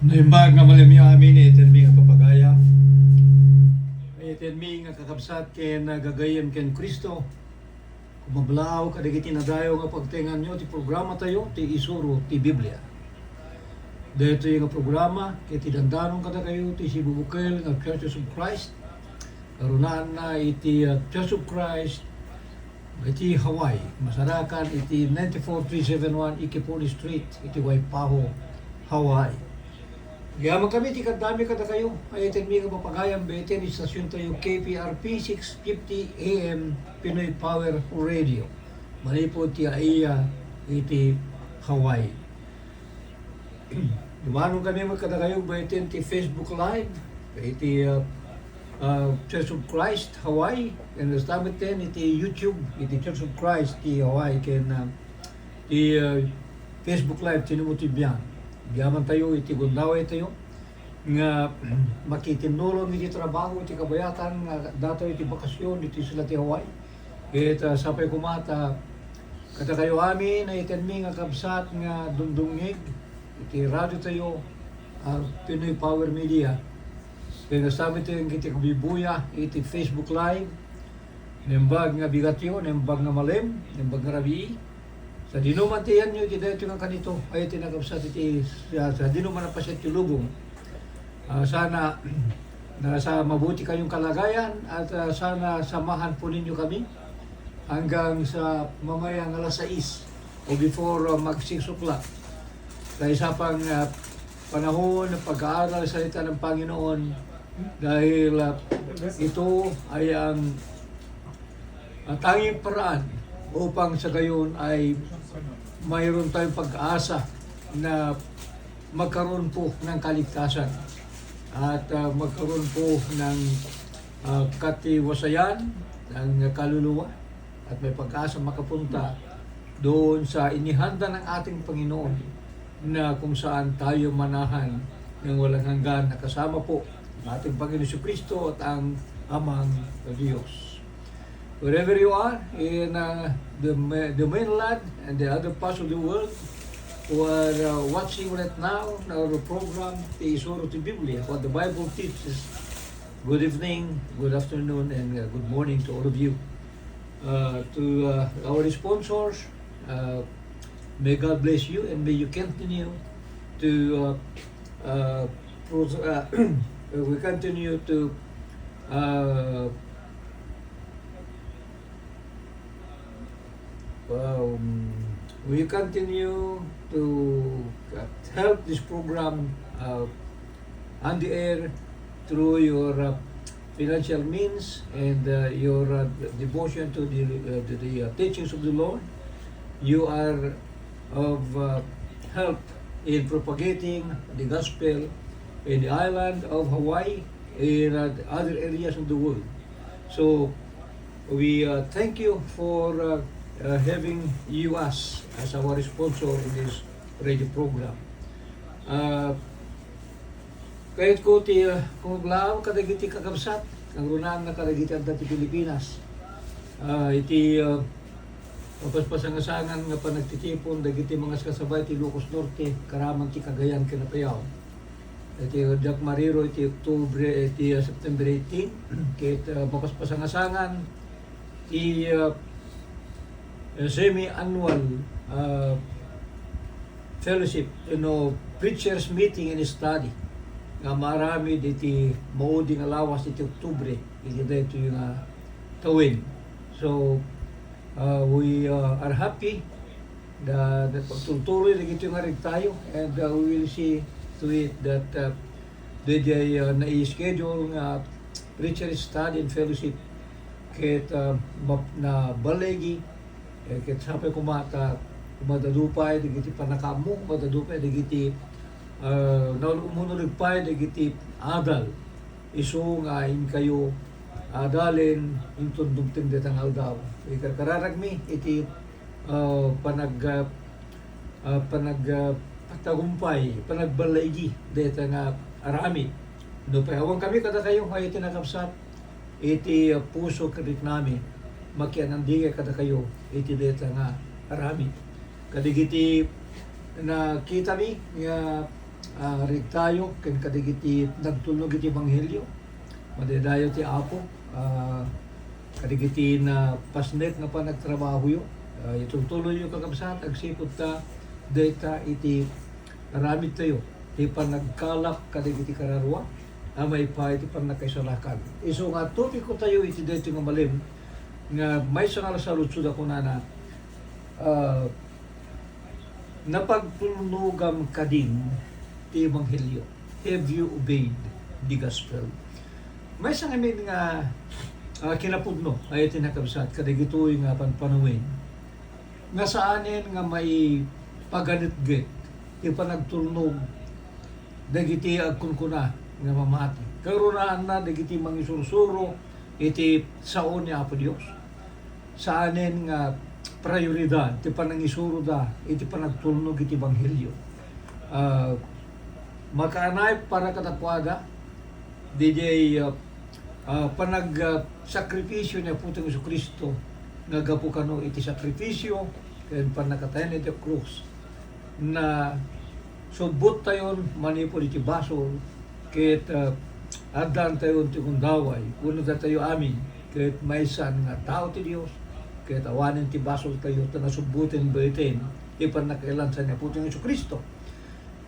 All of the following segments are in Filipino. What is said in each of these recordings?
Naimbag nga malamyo amin iten mi nga papagaya. Iten mi nga kakabsat ken gagayem ken Kristo. Kumablaw kadagiti nadayo nga pagtengan nyo ti programa tayo ti isuro ti Biblia. Dito yung programa iti dandanon kada kayo ti sibubukel nga Church of Christ. Karunaan na iti Church of Christ iti Hawaii. Masarakan iti 94371 Ikipoli Street iti Waipahu, Hawaii. Gaman kami ti kadami kada kayo. Ay iten mi nga mapagayam beten istasyon tayo KPRP 650 AM Pinoy Power Radio. Manipod ti Aiya iti Hawaii. Dumanon kami magkada kayo beten ti Facebook Live iti Church of Christ Hawaii. And nastamit din iti YouTube iti Church of Christ ti Hawaii ken ti Facebook Live tinumutibiyan. Gaman tayo iti gundaway tayo nga makitinulong iti trabaho iti kabayatan nga dato iti bakasyon iti sila ti Hawaii. Ita sapay kumata kada kayo amin na iten mi nga kabsat nga dumdungig iti radio tayo Pinoy Power Media. Kaya nasabi tayo iti kabibuya iti Facebook Live. Nembag nga bigatyo, nembag nga malem, nembag nga rabi. Sa dinuman tiyan nyo, iti dito nga kanito, ay tinagapsat iti sa dinuman na pasyat yung lubong. Sana nasa mabuti kayong kalagayan at sana samahan po ninyo kami hanggang sa mamayang alas 6 o before mag 6 o'clock. Sa isa pang panahon ng pag-aaral sa salita ng Panginoon dahil ito ay ang tanging paraan upang sa gayon ay mayroon tayong pag-asa na magkaroon po ng kaligtasan at magkaroon po ng katiwasayan ng kaluluwa at may pag-asa makapunta doon sa inihanda ng ating Panginoon na kung saan tayo manahan ng walang hanggan na kasama po ang ating Panginoon Kristo at ang Amang Diyos. Wherever you are in the mainland and the other parts of the world who are watching right now our program, the Isuro ti Biblia, what the Bible teaches. Good evening, good afternoon, and good morning to all of you. To our sponsors, may God bless you and may you continue to we continue to we continue to help this program on the air through your financial means and your devotion to the teachings of the Lord. You are of help in propagating the gospel in the island of Hawaii and other areas of the world. So we thank you for having you as our sponsor in this radio program. Kahit ko ti kung lao kadagiti kakabsat ang runaan na kadagiti ang dati Pilipinas. Iti papasangasangan nga panagtitipon dagiti mga kasabay ti Ilocos Norte karaman ti Cagayan kinapayaw. Iti Jack Mariro iti Oktubre iti September 18 kit papasangasangan ti semi-annual fellowship, preachers meeting and study. Nga marami diti mauding alawas diti Oktubre, iti dito yung tawin. So, we are happy that pagtutuloy na ito nga rin tayo and we will see to it that they na-schedule nga preacher study and fellowship kahit na balegi ket sapay kumata kumadadupay digiti panakamu kumadadupay digiti naulumunulipay digiti adal isu nga in kayo adalin intun dumtim detang aldaw ikarkararagmi iti panagtagumpay panagbaligi deta nga arami no pa awang kami kada kayo ay tinakapsat iti puso kadit nami makianandiga kada kayo iti deta nga arami kadigiti na kita mi nga rig tayo ken kadigiti nagtulnog iti ebanghelyo. Madaydayo ti Apo kadigiti na pasnet nga pa nagtrabaho yo. Itutuloy yo kakabsat agsipod ta data iti naramid tayo ti panagkalak kadigiti kararwa may pa iti panagkaisalakan. Iso nga topiko tayo iti dito nga malim nga may sangal sa lutsud ako na napagtulnugam kadin ti ebanghelyo. Have you obeyed the gospel? May sangamin nga kinapudno ay tinakabsat kadigitoy nga panpanuwin nga saanin nga may paganitgit ti panagtulnog dagiti agkunkuna nga mamati. Karunaan na dagiti mangisursuro iti sao ni Apo Dios. Saanin nga prioridad ti panangisuro da iti panagtulnog iti ebanghelyo. Makaanay para katakwada DJ panag-sakripisyo niya putong Jesucristo nga gapu kano iti sakripisyo ken panakatayan iti krus na subot tayon manipol iti basol ket addan tayon ti kundaway kuno tayo amin ket maysan nga tao ti Dios ket awanen ti basol tayo ta nasubuten beten ipan nakailan sa niya putong Jesucristo.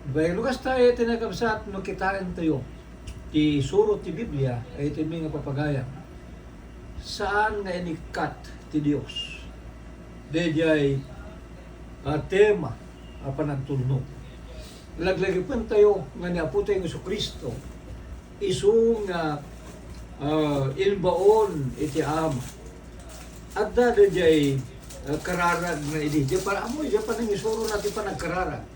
Dahil lugas tayo tinagabsat no kitaren tayo ti surot ti Biblia ay iti mga papagaya saan nga inikat ti Dios dayjay tema panagtulnog. Laglagipon tayo nga ni Apo tayong Jesucristo isu nga ilbaon iti Ama at dayjay kararag na idi di para amoy di pa nang isuro natin pa nagkararag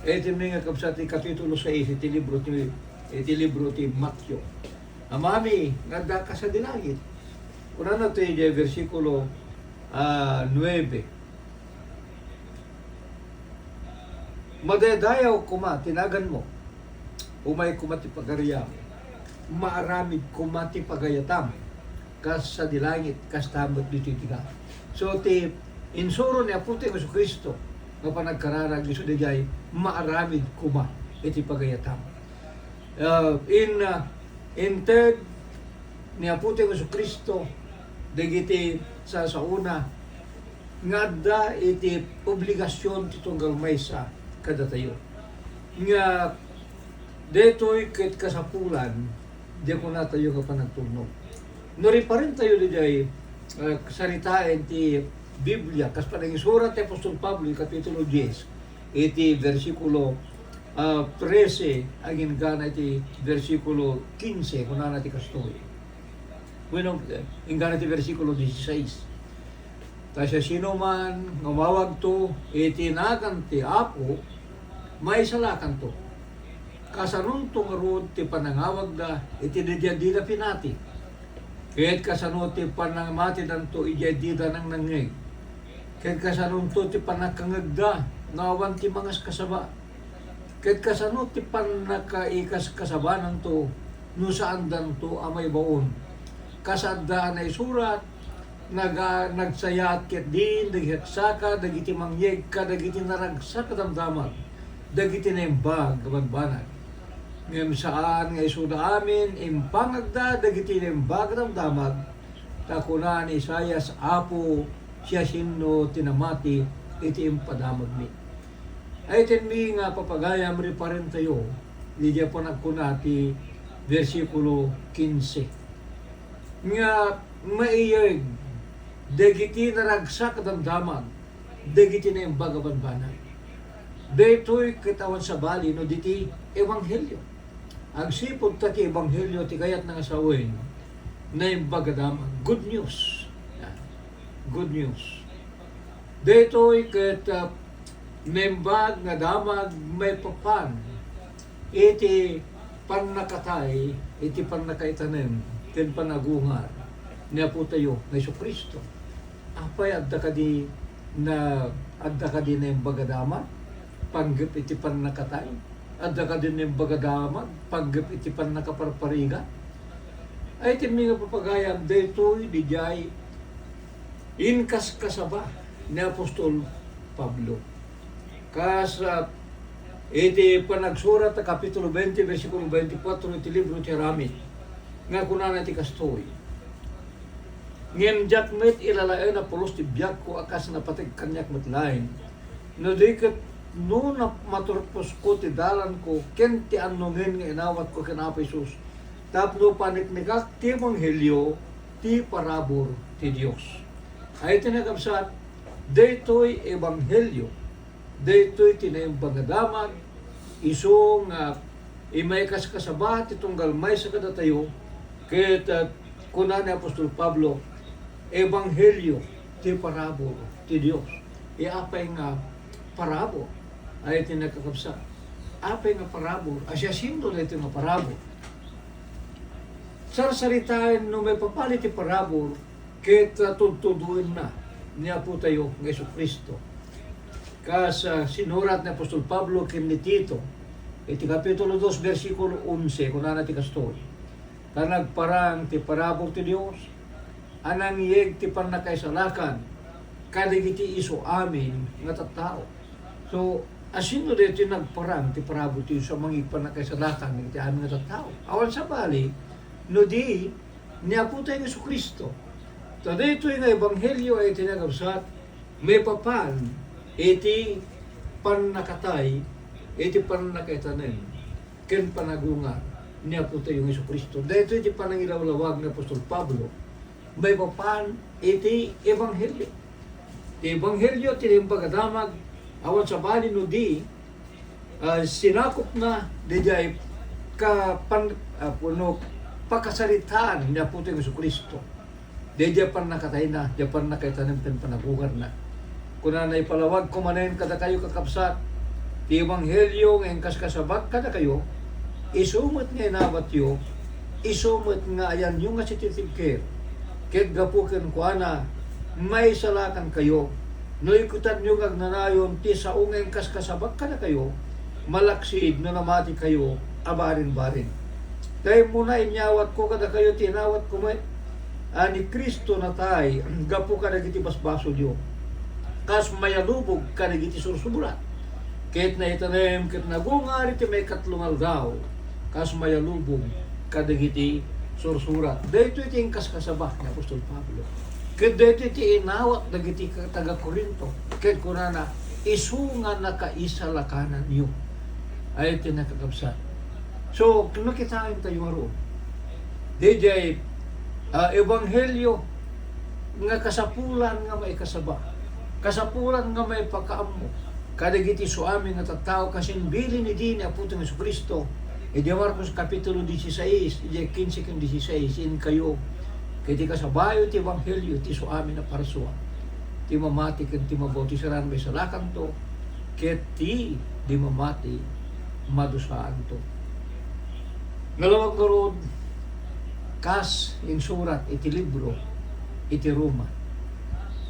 iti mga kapsat ti kapitulo 6 iti libro ti Matthew. Amami nagda ka sa dilangit. Una na ito yung versikulo 9. Madaydayaw kuma, tinagan mo. Umay kumati pagariyam. Maaramid kumati pagayatam. Kas sa dilangit, kas tamot dito itiga. So ti insuro ni Apo tayong Jesucristo nga panagkararag iso dayjay maaramid kuma iti pagayatam. In third ni Apo tayong Jesucristo dagiti sa una ngadda iti obligasyon ti tunggal maysa kada tayo nga detoy ket kasapulan di ko na tayo nga panagtulnog nori pa rin tayo dayjay saritain ti Biblia kas panangisurat ti Apostol Pablo kapitulo 10 iti versikulo 13 agin gana iti versikulo 15 kuna na ti kastoy. Bueno, ingana ti versikulo 16. Tasya sino man ngumawag to itinagan ti Apo may salakan to. Kasanun tong rod ti panangawag da iti didya pinati. Kahit kasanun ti panangmati danto ijadida nang nangeg. Kahit kasanun to ti panakangagda nawan ti mangas kasaba. Kahit kasano ti panakaikas kasabanan to no saan dan to amay baon. Kasadaan ay surat nagsayat ket din dagihaksaka dagiti mangyeg ka dagiti naragsak damdaman dagiti nembag banbanag. Ngem saan nga isuda amin impangagda dagiti nembag damdamag takuna ni Isaias Apo siya sino tinamati iti impadamag mi. Ay mi nga papagayam rin pa rin tayo, di diya po nagkunati, versikulo 15. Nga maiyag, dagiti naragsak damdaman, dagiti na yung bagabanbanan. Dito'y katawan sa bali, no diti ebanghelyo. Agsipod ta ti ebanghelyo, ti kayat ng asawin, na yung bagadaman. Good news. Good news. Dito'y nembag nga damag may papan iti pannakatay iti pannakaitanem ken panagungar ni Apo tayo na Jesucristo apay adda kadi na embaga damag panggep iti pannakatay adda kadi na embaga damag panggep iti pannakaparpariga ay iti mga papagayam detoy dijay inkas kasaba ni Apostol Pablo. Kas iti panagsurat ta Kapitulo 20, versikulo 24, iti libro ti Aramid, nga kunana ti kastoy. Ngem jakmet ilalae na pulos ti biyak ko akas na patig kanyak matlain. No diket no na maturpos ko ti dalan ko, ken ti anungen nga inawat ko kinapa Isus. Tapno paniknigak ti Ebanghelyo, ti parabor ti Dios. Ay tinagabsat, daytoy Ebanghelyo, daytoy tinayong isong imay kasabat itong galmay sa kadatayo, kaya kunan ni Apostol Pablo, Ebanghelyo, ti parabor ti Dios. Iapay nga parabor, ay tinagkakabsat. Apay nga parabor, asya sindo na ito nga parabor. Sarsaritain no may papalit ti parabor, kaya tutuduin na niya po tayo ng Yesu Kristo. Kasi sinurat ni Apostol Pablo kin ni Tito, iti Kapitulo 2, versikulo 11, kunana ti kastoy. Kanagparang ti parabor ti Dios, anang yeg ti panakaisalakan, kadigiti iso amin nga tattao. So, asino dito nagparang ti parabor ti Dios sa mga panakaisalakan ti amin nga tattao. Awan sa bali, no di, niya po tayo ng Yesu Kristo. So, dito yung Ebanghelyo ay tinagabsat, may papan, iti panakatay, iti panakaitanin, ken panagungar, niya po tayo ng Yesu Kristo. Dito iti panangilawlawag ng Apostol Pablo, may papan, iti Ebanghelyo. Iti Ebanghelyo, tinimbagdamag, awan sa bali no di, sinakop na, di jay, pakasalitaan niya po tayo ng Yesu Kristo. Di Japan nakatay na, Japan nakaitanim ken panagugar na. Kuna na ipalawag ko manen kada kayo kakapsat, ti Ebanghelyo ng kaskasabak kada kayo, isumot nga inawat yo, isumot nga ayan yung nga sititibker, ket gapuken ko ana, may salakan kayo, no ikutan nyo ngagnanayon, ti saungeng kaskasabak kada kayo, malaksid no namati kayo, abarin-barin. Dahil muna inyawat ko kada kayo, tinawat ko may, ani Kristo na tay, gapo ka nagiti basbaso diyo. Kas mayalubog ka nagiti sursuburat. Kahit na itanem, kahit nagungar iti may katlungal daw, kas mayalubog ka nagiti sursurat. Dito iti yung kaskasabak ni Apostol Pablo. Kahit dito iti inawat nagiti taga-Korinto. Kahit kunana, isunga na kaisa lakanan niyo. Ay iti nakakabsat. So, nakitain tayo maroon. DJ, Ebanghelyo nga kasapulan nga may kasaba, kasapulan nga may pagkaamo, kadagiti so amin nga tattao kasin bilin ni din apo tong Yesu Kristo. Edi Marcos Kapitulo 16, edi 15 ken 16, in kayo kiti kasabayo ti Ebanghelyo ti so amin na parsua, ti mamati ken ti mabautisaan may salakan to, ket ti di mamati madusaan to. Ngalawag karod kas insurat iti libro iti Roma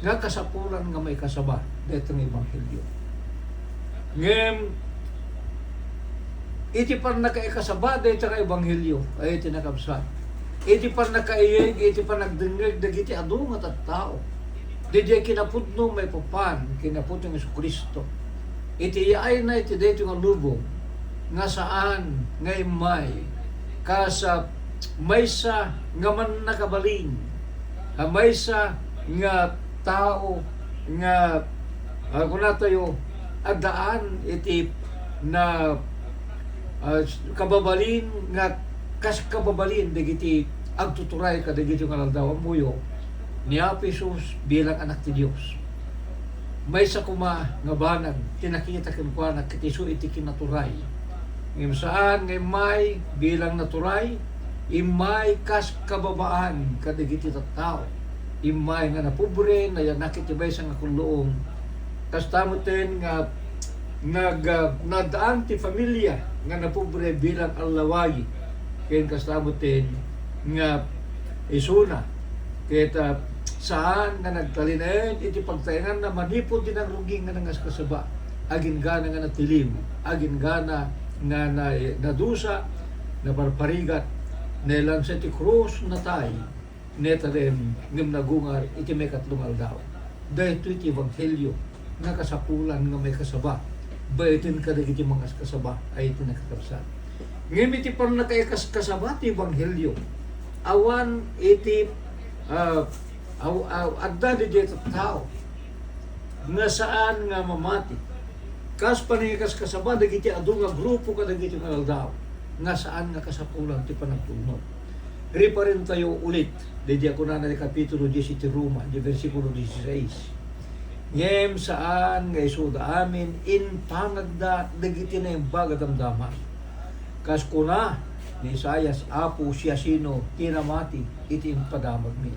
nga kasapulan nga may kasaba dito ng Ebanghelyo. Ngem iti par nakaikasaba dito ng Ebanghelyo ay iti nakabsat. Iti par nakaiyeg, iti par nagdengeg dagiti adu nga tattao. Didi kinapudno may papan, kinapudno ng Yesu Kristo. Iti ay na iti dito nga lubong nga saan nga imay kasap maysa nga man nakabalin, maysa nga tao nga kuna tayo adaan iti na kababalin nga kas kababalin dagiti agtuturay kadagiti nga daw muyo ni Apisus bilang anak ti Dios. Maysa kuma nga banag tinakita ken kuana ket isu iti kinaturay. Ngem saan nga may bilang naturay imay kas kababaan kadagiti tattao, imay nga napobre na yanakit ibay sa nga kunloong kas tamoten nga nadaan ti familia nga napobre bilang alawagi ken kas tamoten nga isuna ket saan nga nagtalinayan iti pagtaingan na manipod din ang ruging nga nangas kasaba agin gana nga natilim, agin gana nga nadusa na parparigat nelang sa ti krus na tay neta rin ngam nagungar iti may katlong aldaw. Dahil iti Ebanghelyo nga kasapulan nga may kasaba baitin ka dagiti mga kasaba ay iti nakakabsat. Ngayon iti pan nakaikas kasaba ti Ebanghelyo. Awan iti agda di tao nga saan nga mamati. Kas panikas kasaba dagiti adu nga grupo ka dagiti nga aldaw nga saan nga kasapulan ti panagtulnog. Diri pa rin tayo ulit. Dedi ako na kapitulo 10 iti Roma, di versikulo 16. Ngem saan nga isuda amin in pangagda dagiti na yung bagadamdaman. Kas kuna ni Isayas apo siya sino tinamati iti impadamag mi.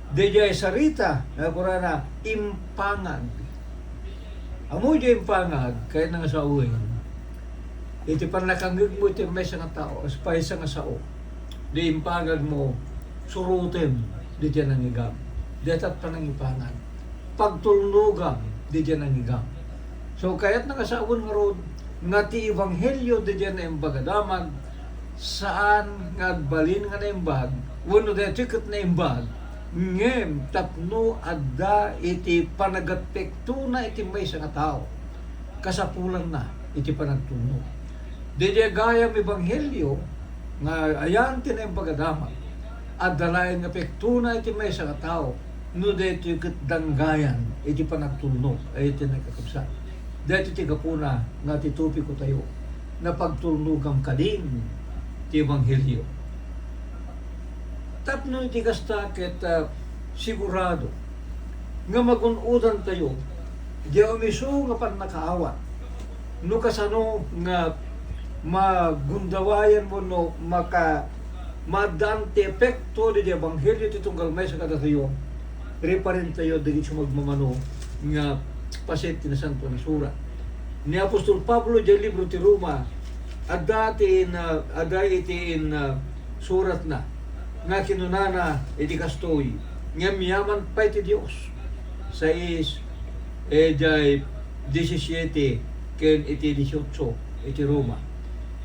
Dedi ay sarita na kurana impangag. Amo di impangag kaya nga sa uwin. Iti panlakanggag mo iti may nga tao aspay sa nga sao. Di impangag mo surutin di dyan ang igam. Detat pa nang ipangag. Pagtulnugan di dyan ang igam. So kaya't nakasaon nga ron nga ti Ebanghelyo di dyan na imbagadamag saan nga balin nga na imbag wano da tikot na imbag ngem tapno adda iti panagatpekto na iti may nga tao kasapulan na iti panagtulnog. Di dyan gayam Ebanghelyo nga ayan tinayang pagadaman at dalayan nga pektuna iti may sa tao no dito yung danggayan iti panagtulnog ay iti nakakabsat. Dito iti kapuna nga titupi ko tayo na pagtulnogam kading ti Ebanghelyo. Tapno iti kasta ket sigurado nga magunudan tayo di umiso nga pan nakaawa no kasano nga magundawayan mo no madante epekto di Ebanghelyo ti tunggal may sa kadatayo. Diri pa rin tayo dili magmamano nga paset ti Santo na surat. Ni Apostol Pablo di libro ti Roma adda iti surat na nga kinunana iti kastoy nga miyaman pa iti Dios sa jay 17 ken iti 18 iti Roma.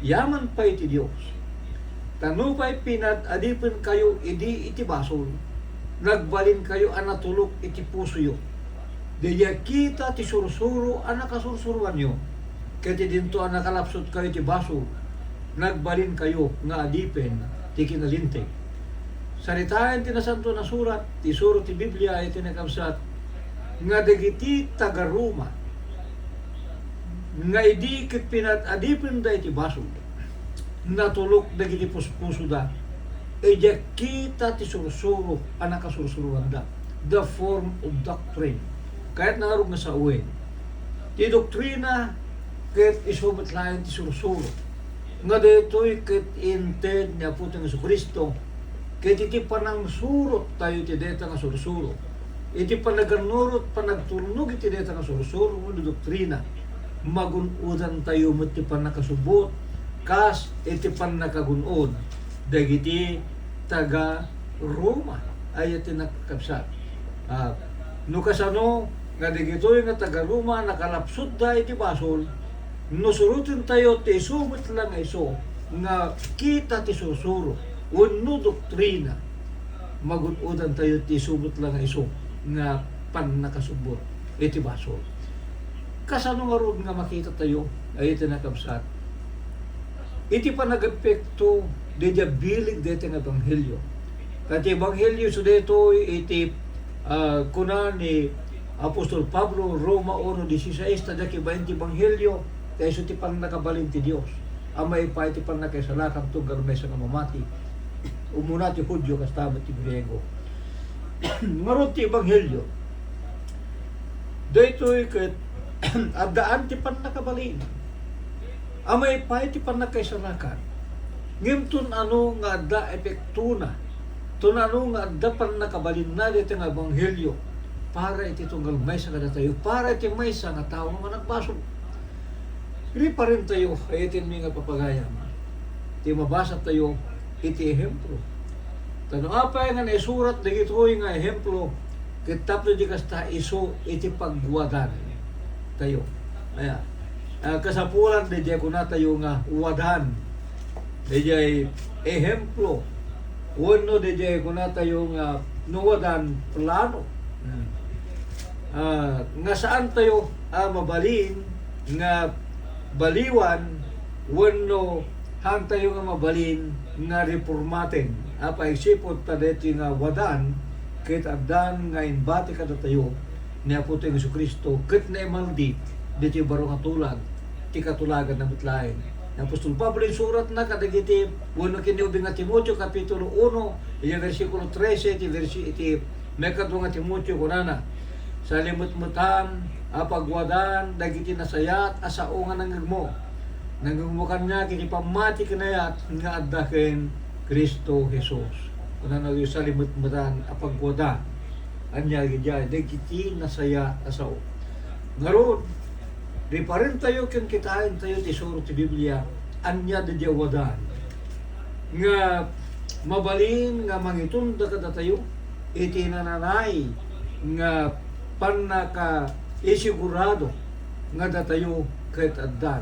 Yaman pa iti Dios. Tanu pa'y pinad-adipin kayo idi iti basol. Nagbalin kayo anatulok iti puso yo. Diya kita ti sursuro anakasursuruan yo. Kaya dinto anakalapsot kayo ti basol. Nagbalin kayo nga adipin ti kinalinteg. Saritaan ti nasanto na surat, ti suro ti Biblia iti nakabsat nga dagiti taga-Roma nga idi ket pinat-adipin da iti basol. Natulok dagiti puspuso da. Eja kita ti sursuro anakasursuruan da. The form of doctrine. Kahit narog nga sa uwi. Ti doktrina ket isubat lain ti sursuro. Nga detoy ket inted ni Apo nga Kristo ket iti panang surot tayo ti deta nga sursuro. Iti panaganurot panagturnog iti deta nga sursuro uno doktrina. Magunudan tayo met ti panakasubot kas iti panakagunod dagiti taga Roma ay iti nakakabsat. No kasano nga digitoy nga taga Roma nakalapsod da iti basol no surutin tayo ti sumit lang iso nga kita ti susuro uno doktrina magunudan tayo ti sumit lang iso nga panakasubot iti basol. Kasano nga ron nga makita tayo ay iti nakabsat. Iti panag-epekto di bilig dito ng Ebanghelyo. Kati Ebanghelyo so dito iti kuna ni Apostol Pablo Roma 1:16 tadaki 20 Ebanghelyo kaya so ti pang nakabalin ti Dios. Amay pa iti pang nakaisalakang tugar may sa mamati. Umuna ti Hudyo kastabat ti Griego. Marot ti Ebanghelyo. Dito ket adaan ti pan nakabalin. Amay pa iti pan nakaisalakan. Ngimton ano nga adda epektuna. Tun ano nga adda pan nakabalin na dito nga Ebanghelyo para iti tunggal may sa kada tayo, para iti may sa nga tao nga nagbasol. Hindi pa rin tayo ay itin mga papagayam. Iti mabasa tayo iti ehemplo. Tano apay nga naisurat na ito'y nga ehemplo kitapno di kasta iso iti pagwadan tayo. Ayan. Kasapulan di ko na tayo nga wadan. Di ehemplo. Uno di ko na tayo nga nuwadan plano. Nga saan tayo mabalin nga baliwan wenno hang tayo nga mabalin nga reformaten apa isipot ta deti nga wadan ket addan nga inbati kada tayo ni Apo tayong Jesucristo ket na imaldi deti baro nga tulag ti katulagan na mutlaen. Ang Apostol Pablo yung surat na kadagiti wenno kini ubing nga Timoteo kapitulo 1 iya versikulo 13 iti mekadto nga Timoteo kunana sa limot-mutan apagwadan dagiti nasayat asao nga nanggagmo nanggagmukan niya kini pamati kinayat nga adda ken Kristo Jesus kunana yung sa limot-mutan apagwadan anya gidya dagiti nasaya asao ngaron di pa rin tayo kung kitain tayo tisuro ti Biblia anya da wadan nga mabalin nga mangitunda kada tayo iti nananay nga panaka isigurado nga datayo kahit addan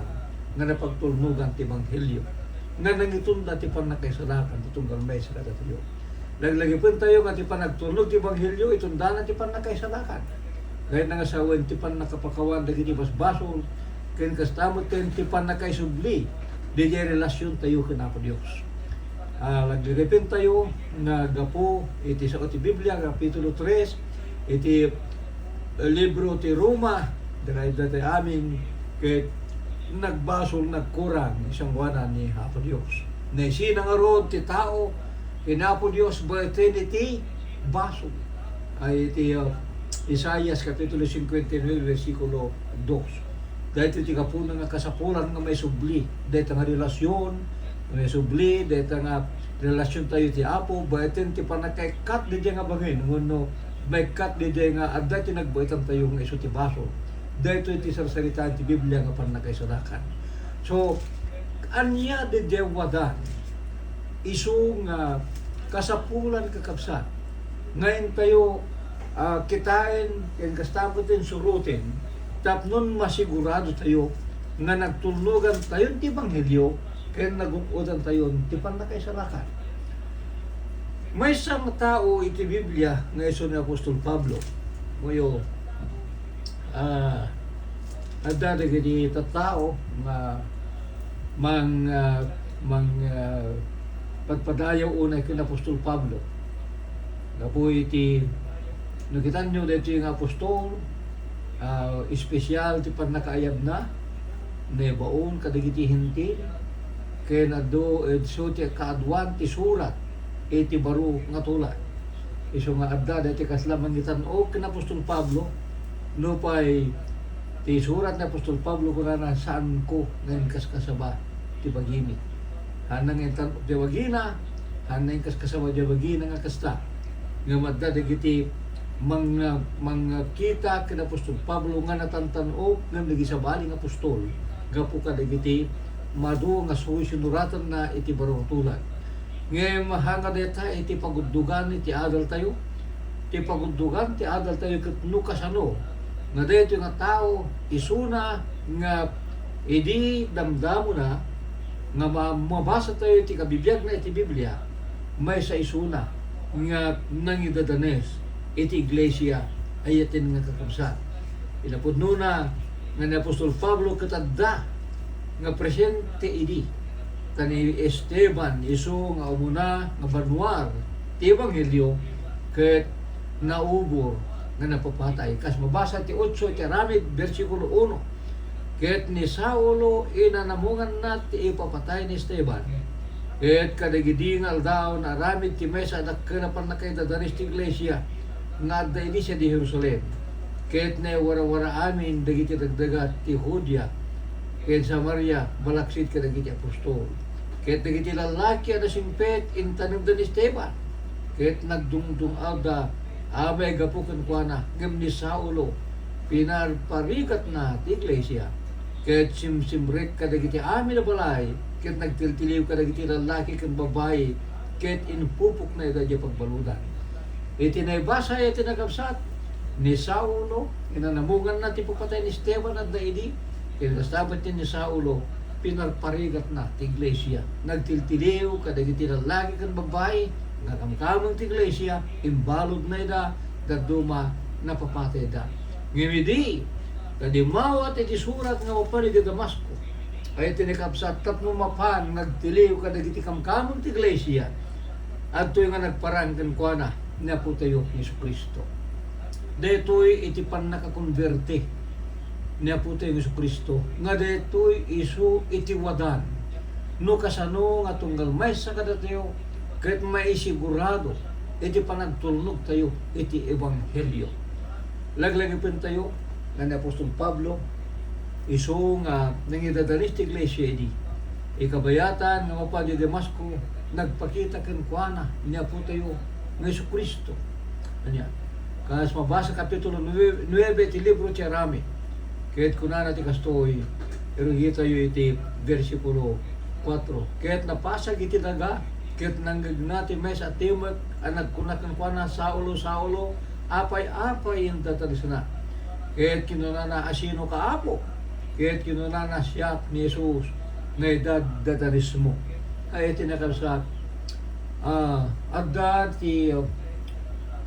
nga napagtulnugan ti Ebanghelyo nga nangitunda ti panakaisalakan ti tunggal may sa kada tayo naglagipin tayo nga ti panagtulnog ti Ebanghelyo itunda na ti panakaisalakan kahit nga sawen ti pan nakapakawan dagiti basbasol ken kastamot ken ti pan nakaisubli di relasyon tayo ken Apo Dios. Naglirepent tayo nga gapo iti sa ti Biblia kapitulo 3 iti libro ti Roma dira dati amin ket nagbasol nagkurang isang wana ni Apo Dios. Na sinangarod ti tao ken Apo Dios by Trinity basol ay iti Isaias kapitulo 59 versikulo 2. Dahil iti kapuna nga kasapulan nga may subli. Dahil nga relasyon may subli, dahil nga relasyon tayo ti Apo, bayatin ti panakaikat di nga bangin. Nguno may kat di nga adda ti nagbaitan tayo nga iso ti baso. Dahil iti sarsaritaan ti Biblia nga panakaisadakan. So, anya di wadan iso nga kasapulan kakabsat. Ngayon tayo kitain ken kastabutin surutin tapnon masigurado tayo nga nagtulnugan tayo ti Ebanghelyo ken nagukudan tayo ti panakaisalakan. May isang tao iti Biblia nga iso ni Apostol Pablo moyo adda dagiti tattao nga pagpadayaw unay ken Apostol Pablo gapo iti nakitan nyo dito yung apostol, espesyal ti panakaayab na, nebaon kadagiti hintil, kaya na do edso ti kaadwan ti surat, iti baro nga tulad. Iso nga adda dito kaslaman ngitan o kinapostol Pablo, no pa'y ti surat na apostol Pablo kuna na saan ko ngayon kaskasaba ti bagini. Hanang itan ti bagina, hanang kaskasaba ti bagina nga kasta. Nga madda dagiti mga kita kina Apostol Pablo nga natantanog nga nagisabaling apostol gapo kadagiti madu nga susunuratan na iti barong tulad ngayon mahanga deta iti paguddugan iti adal tayo ti paguddugan ti adal tayo ket nukasano nga dito nga tao isuna nga idi damdamo na nga mabasa tayo iti kabibiyag na iti Biblia may sa isuna nga nangidadanes iti iglesia ay atin nga kakabsat. Inapod nuna nga ni Apostol Pablo katadda nga presente idi tani Esteban iso nga umuna nga banwar ti Ebanghelyo ket naubor nga napapatay. Kas mabasa ti 8 ti Aramid versikulo 1 ket ni Saulo inanamungan na ti ipapatay ni Esteban ket kadagidingal daw na Aramid ti mesa dakkenapan na kay dadanis ti iglesia nga adda ini siya di Jerusalem ket ne wara-wara amin dagiti dagdagat ti Judea ket Samaria balaksit kadagiti apostol ket dagiti lalaki ada singpet intanem da ni Esteban ket nagdungdung ada amay gapuken kuana ngem ni Saulo pinarparigat na ti iglesia ket simsimrek kadagiti amin na balay ket nagtiltiliw kadagiti lalaki ken babae ket inpupok na ida di pagbaludan. Iti naibasa iti nagabsat ni Saulo, inanamugan na ti pagpatay ni Esteban at daidi, kinastabat ni Saulo, pinarparigat na ti iglesia. Nagtiltiliw, kadagiti lalaki kan babae, nakamkamang ti iglesia, imbalog na ida, daduma, napapatay da. Ngimidi, Tadi mawat iti surat nga mapanig iti Damasco. Ay tinikapsat tapno mapan nagtiliw ka dagiti kamkamon ti iglesia. At nga nagparang kuana na po tayo ni Jesucristo. Detoy iti pan nakakonverte niya po tayo ni Jesucristo. Nga detoy isu iti wadan. No kasano nga tunggal may sa kadatayo kahit may sigurado iti panagtulnog tayo iti ebanghelyo. Laglagipin tayo nga ni Apostol Pablo iso nga nangidadalis ti iglesia di ikabayatan nga mapadyo Damasco nagpakita ken kuana niya po tayo ng Jesucristo. Anya kas mabasa kapitulo 9 ti libro ti Arami kahit kunana ti kastoy erugi tayo iti versikulo 4 kahit napasag iti daga kahit nanggagna ti mes at timot ang nagkunakan kuana Saulo apay yung tatalis na kahit kinunana asino ka apo kahit kinunana siya ni Jesus na edad datalis mo ay tinakasat adda ti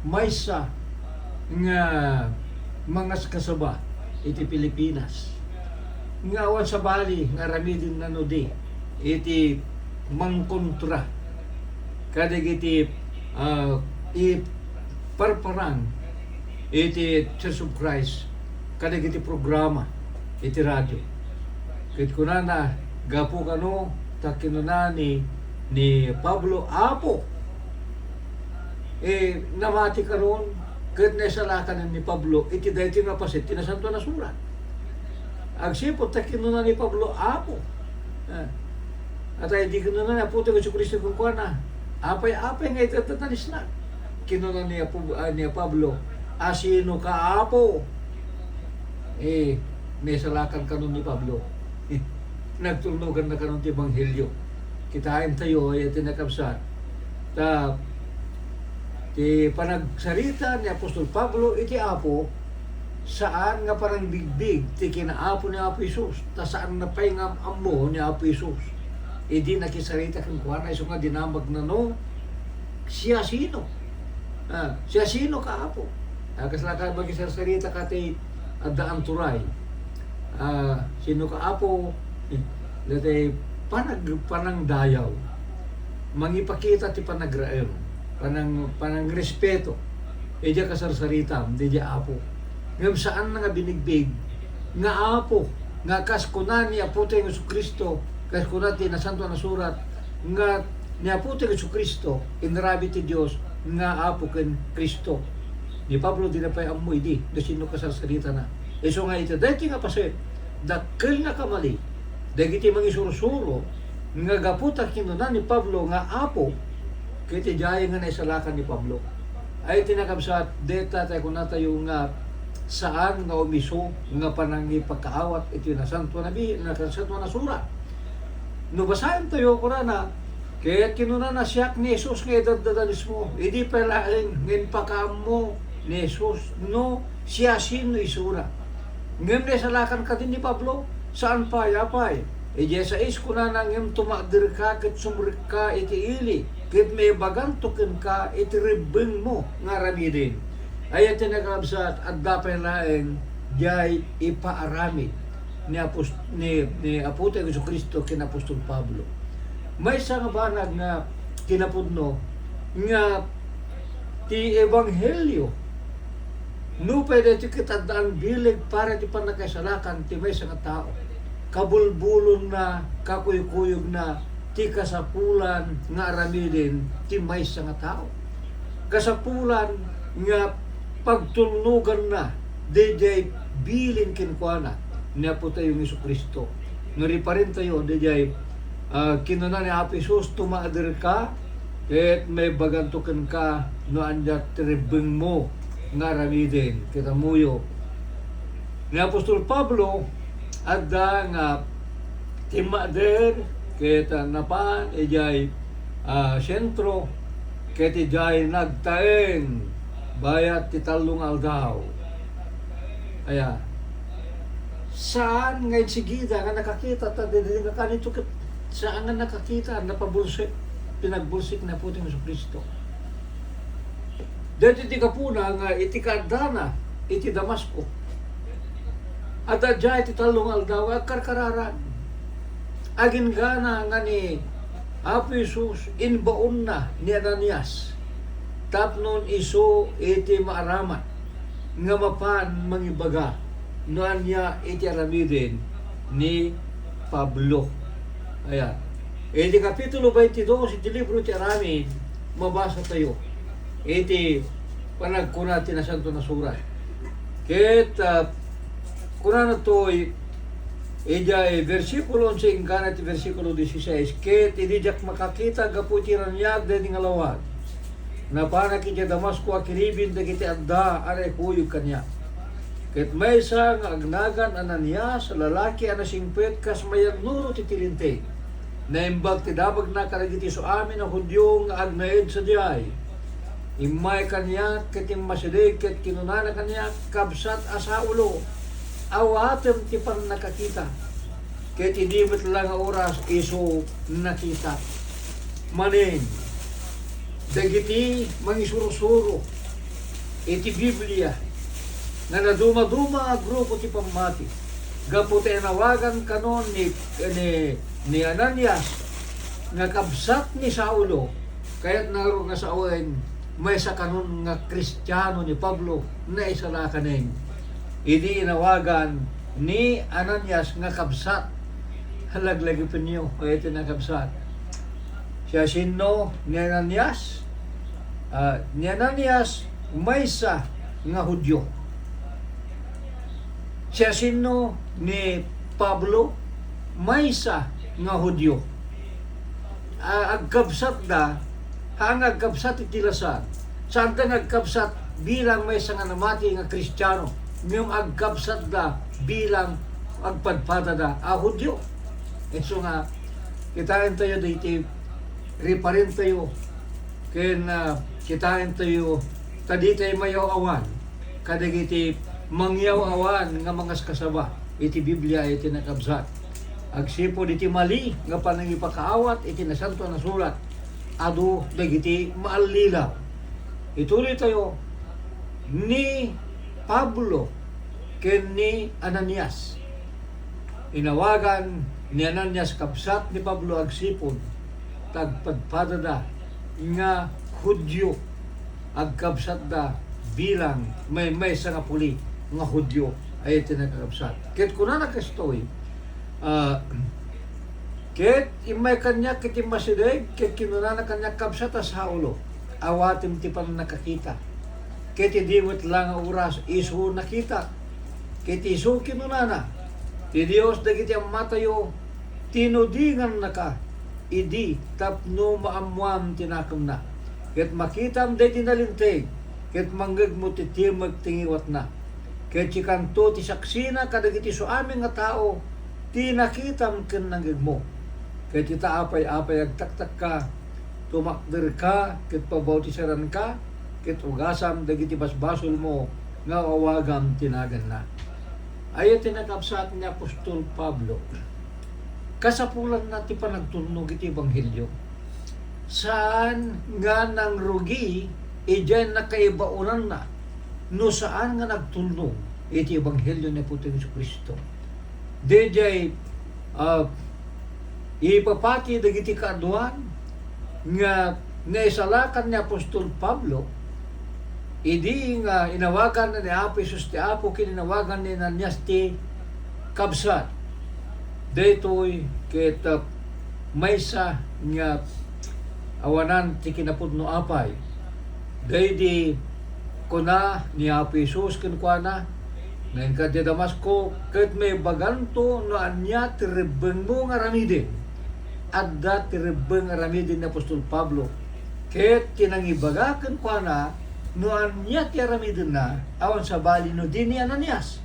maysa nga mga kasaba iti Pilipinas nga awan sa bali nga ramidin na nudi iti mangkontra kadig iti parparang iti Church of Christ kadig iti programa iti radyo kahit kunana gapo kano takinuna ni Pablo Apo namati karon kahit naisalakan ni Pablo iti dayti nga pasit tinasanto na surat agsipot takinuna ni Pablo Apo at ay di kinuna na puto ko si Kristo kung kuana apay nga itatanis na kinuna ni Pablo asino ka Apo naisalakan kanon ni Pablo nagtulnogan na kanon ti Ebanghelyo kitain tayo ay tinakapsat ti panagsarita ni Apostol Pablo iti Apo saan nga parang bigbig ti kinaapo ni Apo Isus saan napay nga amo ni Apo Isus di nakisarita kang kuana iso nga dinamag na no siya sino ka Apo kaslakan magisarita ka ti adaan turay sino ka Apo dati panang dayaw mangipakita ti panagraem panang respeto diya kasarsarita diya Apo ngam saan nga binigbig nga Apo nga kaskunan ni Apo tayo Jesucristo kaskunan ti nasanto na surat nga ni Apo tayo Jesucristo inrabi ti Dios nga Apo ken Kristo ni Pablo dinapay amoy di sino kasarsarita na iso nga ito dahil nga pasit dakil na kamali dagiti mangisurusuro nga gaputa kinunan ni Pablo nga Apo kiti jaya nga naisalakan ni Pablo ay tinakabsat deta tayo kuna tayo nga saan nga umiso nga panangi pagkaawat iti nasanto na surat no basahin tayo kuna na kaya't kinunan na siyak ni Jesus nga idadadalis mo hindi palaing ngin pakaam mo ni Jesus no siya sino isura ngem naisalakan ka din ni Pablo saan pa yapay sa is kuna nangem tumadir ka ket sumrik ka iti ili ket may bagantuken ka iti ribeng mo nga ramidin ay tinakabsat at dapay laeng jay ipaarami ni Apo tayo Jesucristo ken Apostol Pablo may nga banag nga kinapudno nga ti ebanghelyo no pwede ti kitadaan bilig para ti panakaisalakan ti may nga tao kabulbulon na kakuyukuyog na ti kasapulan nga aramidin ti may nga tao kasapulan nga pagtulnugan na DJ bilin kinkuana niya po tayo ng Jesucristo ngari pa rin tayo DJ kinuna ni Apo Isus tumaadir ka at may bagantukan ka no anda tribeng mo nga aramidin kita muyo ni Apostol Pablo adda nga timader kita napan ijay sentro ket ijay nagtaeng bayat ti talong aldaw aya saan nga sigida nga nakakita ta dili nga kanito saan nga nakakita napabulsik pinagbulsik na po ti Jesucristo dito ti kapuna nga iti kadana iti Damasco At adya iti talong aldaw, agkarkararan. Agin gana nga ni Apo Isus, inbaon na ni Ananias. Tapnon iso iti maaramat, nga mapan mangibaga, noan niya iti aramidin ni Pablo. Ayan. Iti Kapitulo 22, iti libro ti Aramid, mabasa tayo. Iti panagkuna ti na Santo na Surat. Ket kuna na to'y ijay versikulo 11 hanggang ti versikulo 16. Ket idijak makakita gaputi ranyag dahil nga lawag. Napanak iti Damasco akiribin dagiti adda aray kuyog kanya. Ket may isa nga agnagan Ananias, lalaki ana singpet kas mayagnuno ti tilintay. Naimbag ti dabag na karagiti so amin ang Hudyo nga agnaed sa diyay. Imay kanya ket imasidig ket kinunana kanya kabsat asaulo. Awatem ti pan nakakita. Ket idibet lang nga oras iso nakita. Manin dagiti mangisurusuro iti Biblia nga naduma-duma a grupo ti pamati. Gaputi nawagan kanon ni Ananias nga kabsat ni Saulo kaya't naro nga sa awen may sa kanon nga Kristiyano ni Pablo na isala kanin. Idi inawagan ni Ananias nga kabsat. Halaglagi pa niyo o ito na kabsat. Siya sino ni Ananias? Ni Ananias maysa nga Hudyo. Siya sino ni Pablo? Maysa nga Hudyo. Agkabsat da, ang agkabsat itilasan. Saan da agkabsat bilang maysa nga namati nga Kristiyano. Ngayong agkabsat da bilang agpadpada da Hudyo. So nga, kitain tayo dito, riparin tayo, kaya kitain tayo, tadi tayo mayaw awan, kadagiti mangyaw awan nga mga kasaba, iti Biblia iti nakabsat. Agsipod iti mali nga panangipakaawat iti nasanto na surat, adu dagiti maalilaw. Ituloy tayo ni Pablo ken ni Ananias. Inawagan ni Ananias kabsat ni Pablo agsipod tagpadpada da nga Hudyo agkabsat da bilang may sa nga puli nga Hudyo ay tinagkabsat. Ket kuna nakastoy ket imay kanya ket imasidig ket kinuna kanya kabsat as Saulo awatim ti pan nakakita ket idimot lang nga oras isu nakita ket isu kinuna ti Dios dagiti ang matayo tinudingan naka idi tapno maamuam tinakam na ket makitam de tinalintig ket manggeg mo ti timag tingiwat na ket cikanto ti saksina kadagiti so amin nga tao tinakitam ken nanggeg mo ket ita apay agtaktak ka tumakder ka ket pabautisaran ka ket ugasam dagiti basbasol mo nga awagam tinagan na. Ayo tinakabsat ni Apostol Pablo. Kasapulan natin pa nagtunog iti Ebanghelyo. Saan nga nang rugi, ijay nakaibaunan na, no saan nga nagtunog iti Ebanghelyo ni Puting Kristo. Dejay, ipapati dagiti kaaduan, nga naisalakan ni Apostol Pablo, idi nga inawagan na ni Apo Isus ti Apo kininawagan ni Ananias ti kabsat. Daytoy ket maysa nga awanan ti kinapudno apay. Daydi kuna ni Apo Isus ken kuana ngayon ka ti Damasco ket may baganto no anya ti rebeng mo nga ramidin. Adda ti rebeng nga ramidin ni Apostol Pablo. Ket tinangibaga ken kuana no anya ti aramidin na awan sa bali no din ni Ananias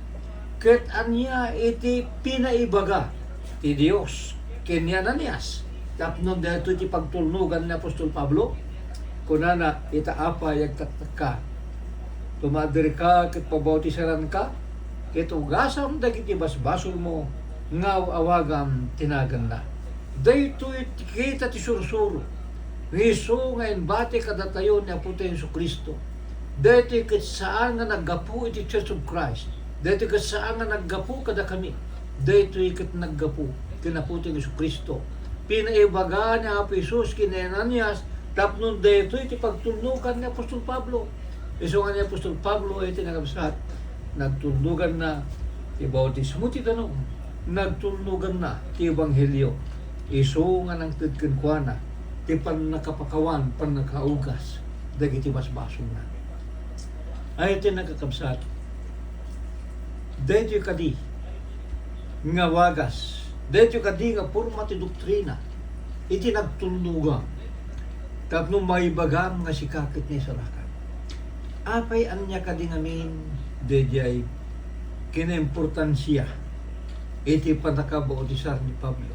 ket anya iti pinaibaga ti Dios ken ni Ananias tapno dahito ti pagtulnugan ni Apostol Pablo kunana itaapa yagtatka tumader ka ket pabautisaran ka ket ugasam dagiti basbasol mo nga awagam tinagan na dayto iti kita ti sursuro riso nga inbati kadatayon ni Apo Jesu Kristo. Dito ket saan nga naggapu iti Church of Christ. Dito kat saan nga naggapu kada kami. Dito kat naggapu kinaputing Isu Kristo. Pinaibaga ni Apo Isus kinenanyas tapno dito iti pagtulnugan ni Apostol Pablo. Isu nga ni Apostol Pablo iti nagabsat nagtulnugan na ti bautismo ti tanong. Nagtulnugan na ti ebanghelyo. Isu nga nang tudken kuana ti pannakapakawan pannakaugas dagiti basbason na. Ay iti nagkakabsat. Dito kadi nga wagas. Dito kadi nga porma ti doktrina. Iti nagtulnugan. Tapno maibagam nga sikakit ni sarakan. Apay anya kadi ngamin dejay kinimportansya iti panakabautisar ni Pablo.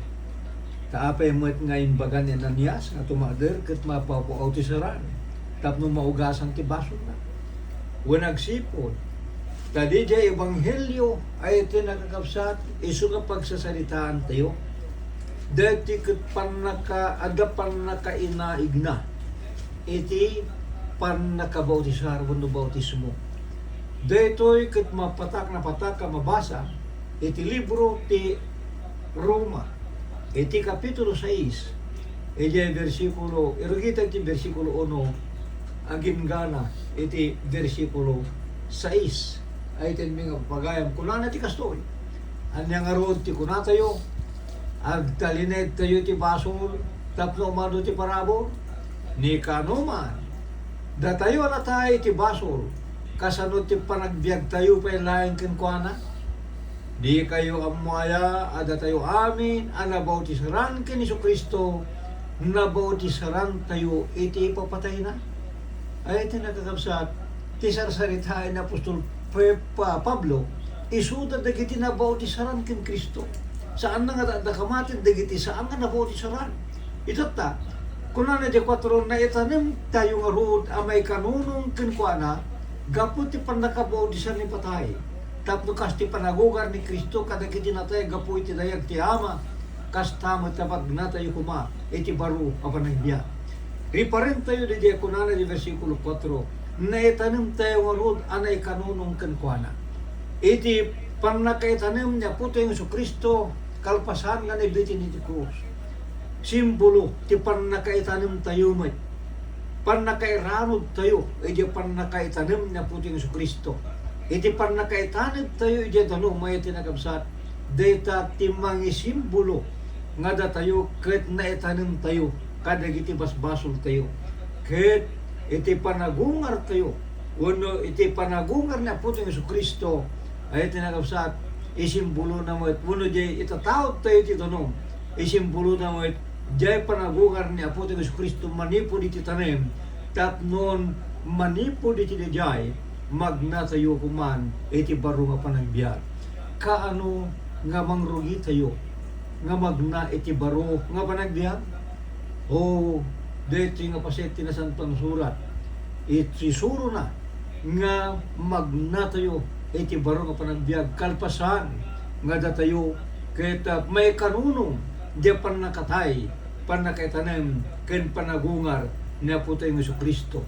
Kaapay mo't nga imbagan ni Ananias nga tumader ket mapapautisaran. Tapno maugasan ti baso na. Wanagsipon. Tadi jay ebanghelyo ay iti nakakabsat isu nga pagsasalitaan tayo. Dati ket ada panakainaigna iti panakabautisar wenno bautismo. Detoy ket mapatak na patak ka mabasa iti libro ti Roma iti kapitulo 6 iti versikulo irugita iti versikulo 1 aging gana iti versikulo 6 ay iti mga pagayam kunana ti kastoy anya nga rod ti kunatayo agtalined tayo ti basol tapno umado ti parabor ni kanuman datayo na tayo ti basol kasanod ti panagbiag tayo pa laing kinkuana di kayo amaya ada tayo amin anabautisaran ken Isu Kristo nabautisaran tayo iti papatay na ay iti nakakabsat ti sarsaritain na Apostol Pablo isuda dagiti nabautisaran ken Kristo saan na nga dakamatin dagiti saan nga nabautisaran itot ta kunana di 4 na itanim tayo nga rood amay kanunong kinkuana gapot ti panakabautisan ni patay tapno kas ti panagugar ni Kristo kadagiti natay gapu iti dayag ti ama kas tama tapag natayo kuma iti baro a panagbiya riparin tayo di kunana di versikulo 4 na itanim tayo nga rood anay kanunong kinkuana iti panakaitanim niya puto yung Isu Kristo kalpasan nga nabiti ni ti krus simbolo ti panakaitanim tayo may panakairanod tayo iti panakaitanim niya puto yung Isu Kristo iti panakaitanib tayo iti tanong may tinakabsat data ti mangisimbolo nga da tayo ket naitanim tayo kadag iti basbasol tayo ket iti panagungar tayo uno iti panagungar niya puto yung Isu Kristo ay tinakabsat isimbolo na mo uno di itataot tayo iti tanong isimbolo na mo jay panagungar niya puto yung Isu Kristo manipo iti tanem tapnon manipo iti jay magnatayo kuman iti baro nga panagbiag kaano nga mangrugi tayo nga magna iti baro nga panagbiag o dito nga paseti na santang surat iti suro na nga magnatayo iti baro nga panagbiag kalpasan nga datayo ket may kanunong di panakatay panakaitanem ken panagungar niya po tayo ng Isu Kristo.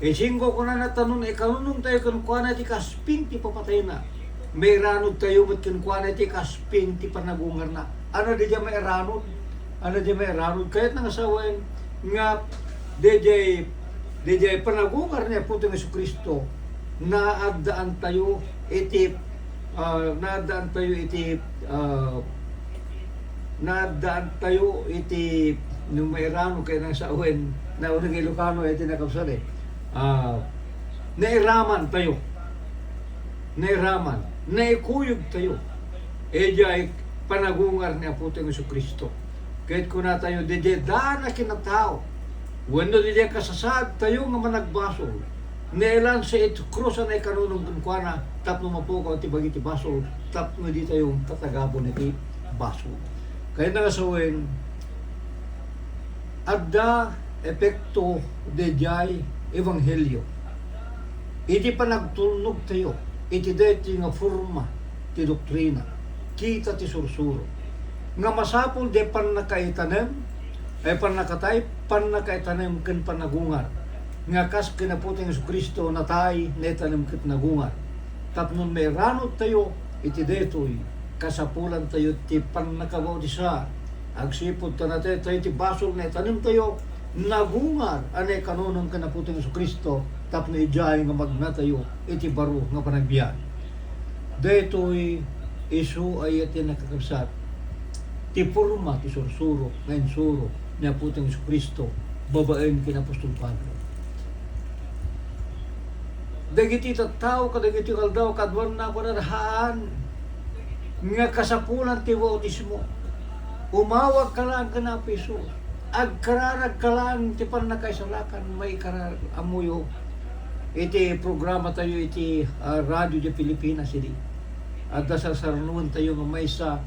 Singgo ko na natanong, kanunong tayo kankuana ti kasping ti papatay na. May ranod tayo mat kankuana ti kasping ti panagungar na. Ano di may ranod? Ano di may ranod? Kahit nang asawain nga DJ panagungar niya po tayo ng Isu Kristo naagdaan tayo iti nung may ranod kaya nang asawain na unang Ilocano iti nakapsal nairaman tayo naikuyog tayo ay panagungar ni Apo tayo Isu Kristo kahit kuna tayo DJ daan na kinatao wendo DJ kasasad tayo nga managbasol nailan sa ito krusa na ikanunong kunkwana tapno mapukaw ti bagiti basol tapno di tayo tatagabon iti basol kaya nangasawin adda epekto dejay ebanghelyo iti panagtulnog tayo iti deti nga forma ti doktrina kita ti sursuro nga masapol de panakaitanem ay panakatay panakaitanem ken panagungar nga kas kinaputing Isu Kristo natay netanem ket nagungar tapnon may ranot tayo, iti detoy, kasapulan tayo, ti pannakabaw di sa, agsipod ta natin tayo, ti basol na itanim tayo, nagungar, anay kanunong kanaputin sa Kristo, tapno ijay nga magna tayo, iti baro nga panagbiyan. Detoy, isu ay iti nakakabsat, ti purma, ti sursuro, ngayon suro, niya puting sa Kristo, babaen kinapostol Pablo. Dagiti tattao kadagiti kaldaw kadwan na ko narahaan nga kasapulan ti bautismo. Umawag ka lang ka na piso. Agkararag ka lang ti panakaisalakan may kararag amuyo. Iti programa tayo iti radyo di Pilipinas iti. At dasasarnuan tayo nga may sa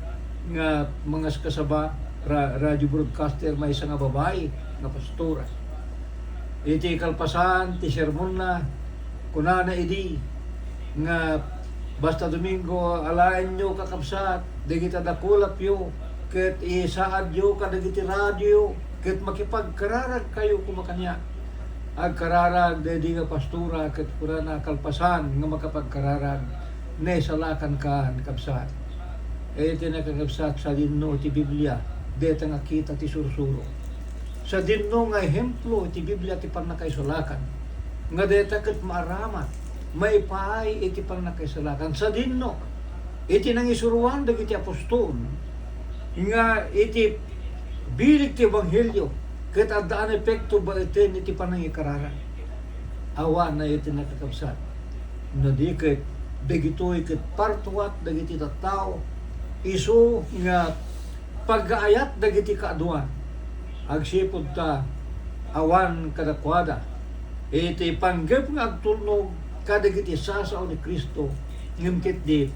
nga mga kasaba radio broadcaster may isa nga babae nga pastora. Iti kalpasan ti sermon na kunana idi nga basta Domingo alain nyo kakabsat dagiti dakulap yo ket isaad yo kadagiti radyo ket makipagkararag kayo kumakanya agkararag dedi nga pastura ket kunana kalpasan nga makapagkararag ne salakan ka kabsat iti nakakabsat sa dinno ti Biblia deta nga kita ti sursuro sa dinno nga ehemplo ti Biblia ti panakaisalakan nga deta ket maaramat may paay iti panakaisalakan sa dinno iti nangisuruan dagiti apostol nga iti bilik ti ebanghelyo ket addaan epekto ba iti panangikararag awa na iti nakakabsat no di ket dagitoy ket partuat dagiti tattao isu nga pag-aayat dagiti kaaduan agsipud ta awan kadakwada iti panggap nga agtulnog kadagiti sasao ni Kristo ngimkit di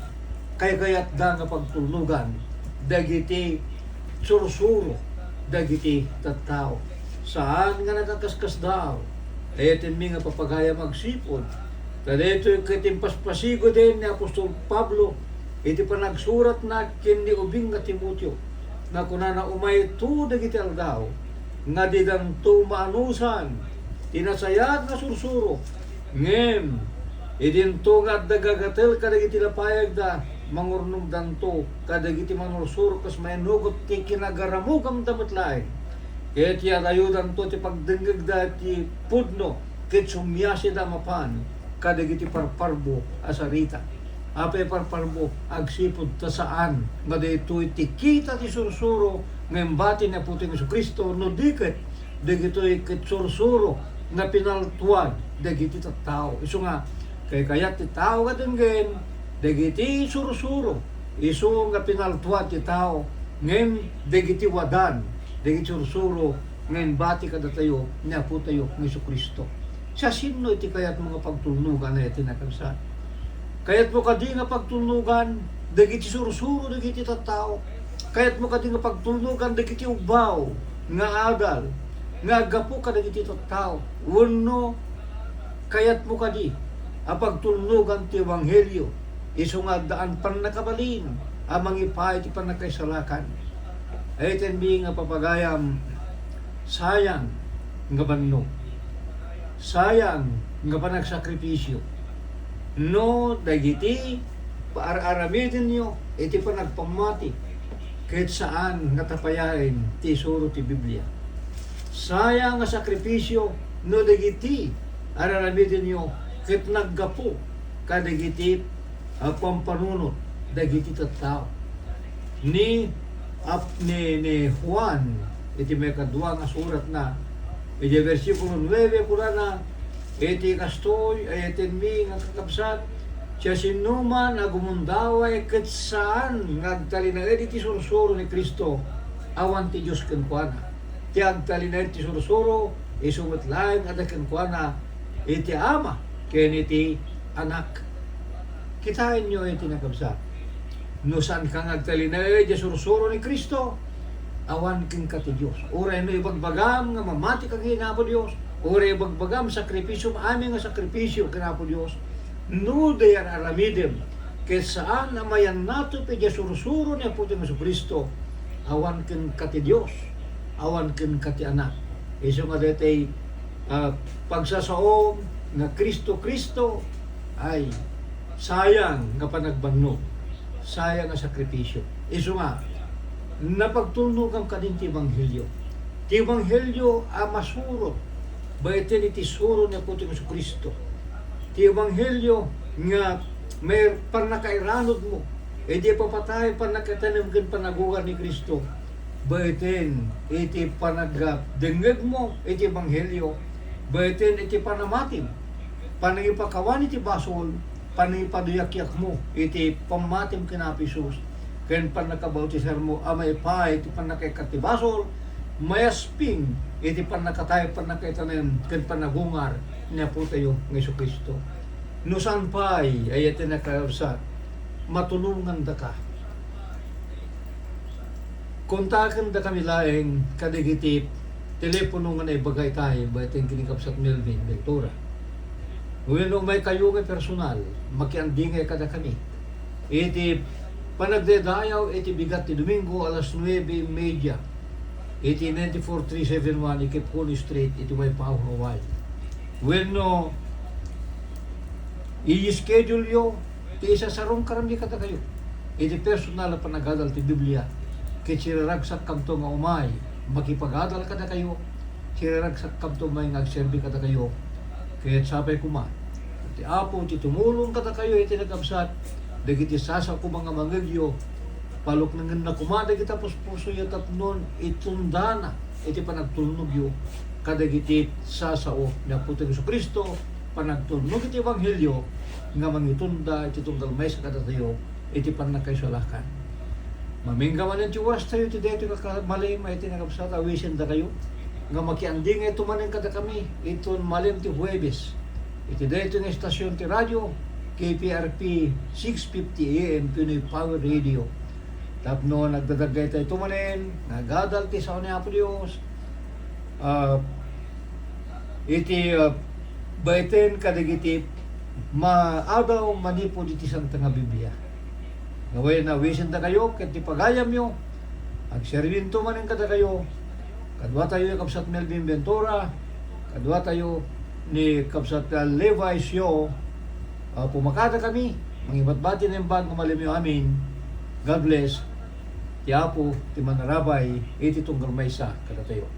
kayat da nga pagtulnugan dagiti sursuro dagiti tattao saan nga nakakaskas daw etin mi nga papagaya magsipod kadito yung kitimpaspasigo din ni Apostol Pablo iti panagsurat na kini ubing nga Timoteo na kunana umay tu dagiti aldaw nga di danto maanusan tinasayad nga sursuro ngem idinto nga dagagatel kadagiti lapayag da mangurnog danto kadagiti manursuro kas mainugot ti kinagaramugam damatlaeng ket ya ayudan to ti pagdenggeg da ti pudno ket sumyasi da mapan kadagiti parparbo asarita apay parparbo agsipud ta saan nga daytoy ti kita ti sursuro ngem bati na puting Kristo no diket dagitoy ket sursuro nga pinaltuan dagiti tattao isu nga kay kayat ti tao kadenggen dagiti sursuro isu nga pinaltuan ti tao ngem dagiti wadan dagiti sursuro ngem bati kada tayo nya po tayo ng Kristo sa sino iti kayat mga pagtulnugan na iti nakabsat kayat mo kadi nga pagtulnugan dagiti sursuro dagiti tattao kayat mo kadi nga pagtulnugan dagiti ubaw nga adal nga gapo ka dagiti tattao wenno kayat mo kadi apagtulnugan ti ebanghelyo isu nga daan pannakabalin amang ipay ti pannakaisalakan ay tenbi nga papagayam sayang nga banno sayang nga panagsakripisyo no dagiti paararamidin nyo iti panagpamati kahit saan nga tapayain ti suro ti Biblia sayang nga sakripisyo no dagiti araramidin nyo ket naggapo kadagiti pampanunot dagiti tattao ni Juan iti may kadwa nga surat na iti versikulo 9 kurana iti kastoy ay mi nga kakabsat siya sinuman agumundaway ket saan ngagtalinaed iti sursuro ni Kristo awan ti Dios ken kuana ti agtalinaed ti sursuro isumet laeng ada ken kuana iti ama ken iti anak kitain nyo iti nakabsat no saan kang agtalinaed ti sursuro ni Kristo awan ken ka ti Dios uray no ibagbagam nga mamati kang hinapo Dios uray ibagbagam sakripisyo amin nga sakripisyo kinapo Dios no dayan aramidem ket saan amayan nato ti sursuro ni Apo ti Kristo awan ken ka ti Dios awan ken ka ti anak isu nga detay pagsasaom nga Kristo ay sayang nga panagbangno, sayang nga sakripisyo. Isu nga, napagtulnog ang kadin ti Ebanghelyo. Ti Ebanghelyo a masurot, bayatin iti suro ni Puting Kristo. Ti Ebanghelyo nga may panakairanod mo, e di papatay panakatanam ken panagugar ni Kristo. Bayatin iti panagdengeg mo iti Ebanghelyo, bayatin iti panamatim, panangipakawan iti basol, panangipadayak-yak mo iti pamatim kinapisus, ken panakabautisar mo amay pa iti panakaikatibasol, mayasping iti panakatay panakaitanem ken panagungar niya po tayo ng Yesu Kristo. No saan pa'y ay iti nakausa, matulungan da ka. Kontakan da kami laeng kadigitip, telepono nga na ibagay tayo, ba ito yung kinikapsat Melvin Ventura. Well, may kayo nga personal, makiandingay kada kami. Iti panagdedayaw, iti bigat ti Domingo, alas 9:30. Iti 94371, Ikipkuni Street, iti may Hawaii. Well, no, i-schedule yo, ti isa sarong karami kada kayo. Iti personal na panagadal ti Biblia, kaya siraragsak kamto nga umay, makipagadal kada kayo, siraragsak kamto may ngagserbi kada kayo, kaya sapay kuma. Iti apo, iti tumulong kada kayo, iti nagabsat, dagiti sasa ko mga mangagyo, palok nangan na kumada kita puspuso yatap nun, itundana, iti panagtulnog yo, kadagiti sasao na Putong Kristo, panagtulnog iti Ebanghelyo, nga mangitunda, iti tunggal may sa kada tayo, iti panagkaisalakan. Mamingga man ang tiwas tayo, iti dito nga malim, iti nagabsat, awisin da kayo, nga makianding ito manin kada kami, ito malim ti Huwebes, iti dito nga estasyon ti radyo, KPRP 650 AM, Pinoy Power Radio. Tapno, nagdadagay tayo tumanin, nagadal ti sa ni Apo Diyos, iti baiten kadigiti, maadaw manipo diti Santa nga Biblia. Naway na wisin da kayo, ket ti pagayam yo, agservin tumanin kada kayo, kadwa tayo ni Kapsat Melvin Ventura, kadwa tayo ni Kapsat Levi Sio, pumakada kami, mangibatbati ng bag, malim yung amin. God bless. Ti Apo, ti Manarabay, iti tunggal maysa kada tayo.